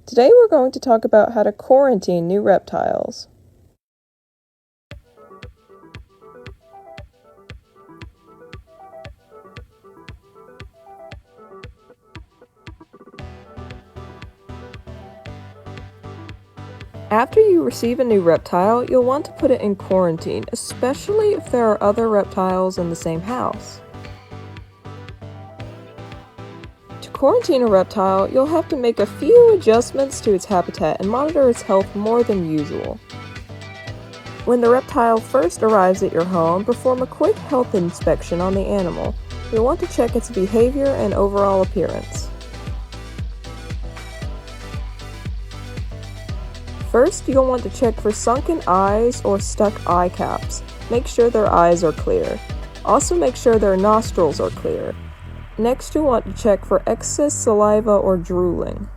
Today we're going to talk about how to quarantine new reptiles. After you receive a new reptile, you'll want to put it in quarantine, especially if there are other reptiles in the same house. To quarantine a reptile, you'll have to make a few adjustments to its habitat and monitor its health more than usual. When the reptile first arrives at your home, perform a quick health inspection on the animal. You'll want to check its behavior and overall appearance. First, you'll want to check for sunken eyes or stuck eye caps. Make sure their eyes are clear. Also make sure their nostrils are clear. Next, you'll want to check for excess saliva or drooling.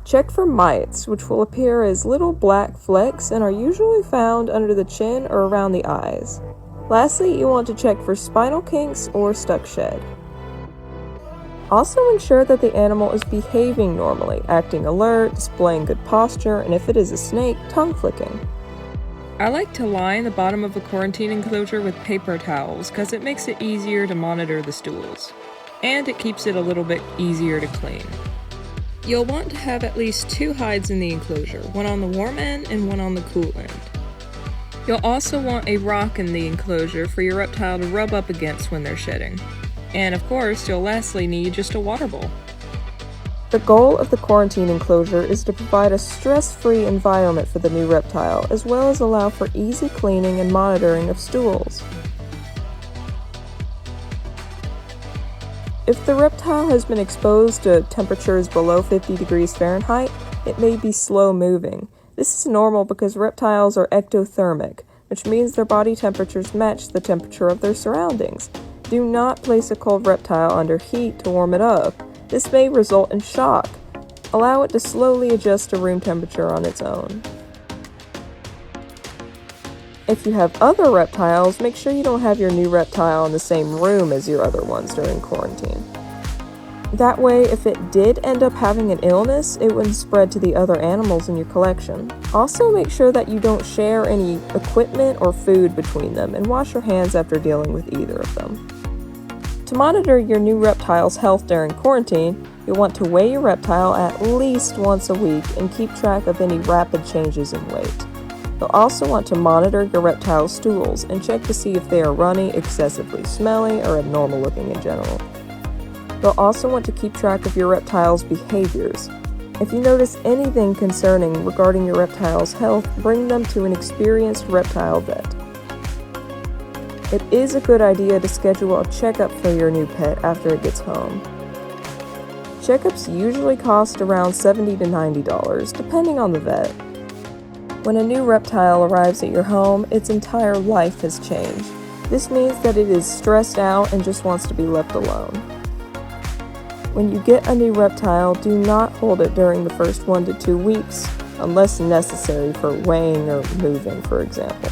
Check for mites, which will appear as little black flecks and are usually found under the chin or around the eyes. Lastly, you want to check for spinal kinks or stuck shed. Also ensure that the animal is behaving normally, acting alert, displaying good posture, and if it is a snake, tongue flicking. I like to line the bottom of a quarantine enclosure with paper towels because it makes it easier to monitor the stools. And it keeps it a little bit easier to clean. You'll want to have at least 2 hides in the enclosure, one on the warm end and one on the cool end. You'll also want a rock in the enclosure for your reptile to rub up against when they're shedding. And of course, you'll lastly need just a water bowl. The goal of the quarantine enclosure is to provide a stress-free environment for the new reptile, as well as allow for easy cleaning and monitoring of stools. If the reptile has been exposed to temperatures below 50 degrees Fahrenheit, it may be slow moving. This is normal because reptiles are ectothermic, which means their body temperatures match the temperature of their surroundings. Do not place a cold reptile under heat to warm it up. This may result in shock. Allow it to slowly adjust to room temperature on its own. If you have other reptiles, make sure you don't have your new reptile in the same room as your other ones during quarantine. That way, if it did end up having an illness, it wouldn't spread to the other animals in your collection. Also, make sure that you don't share any equipment or food between them, and wash your hands after dealing with either of them. To monitor your new reptile's health during quarantine, you'll want to weigh your reptile at least once a week and keep track of any rapid changes in weight. You'll also want to monitor your reptile's stools and check to see if they are runny, excessively smelly, or abnormal looking in general. You'll also want to keep track of your reptile's behaviors. If you notice anything concerning regarding your reptile's health, bring them to an experienced reptile vet. It is a good idea to schedule a checkup for your new pet after it gets home. Checkups usually cost around $70 to $90, depending on the vet. When a new reptile arrives at your home, its entire life has changed. This means that it is stressed out and just wants to be left alone. When you get a new reptile, do not hold it during the first 1 to 2 weeks, unless necessary for weighing or moving, for example.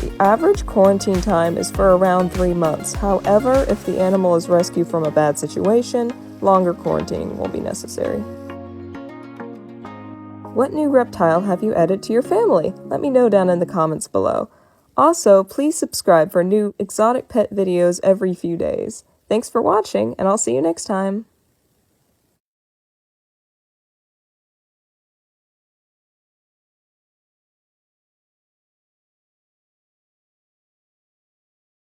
The average quarantine time is for around 3 months. However, if the animal is rescued from a bad situation, longer quarantining will be necessary. What new reptile have you added to your family? Let me know down in the comments below. Also, please subscribe for new exotic pet videos every few days. Thanks for watching, and I'll see you next time.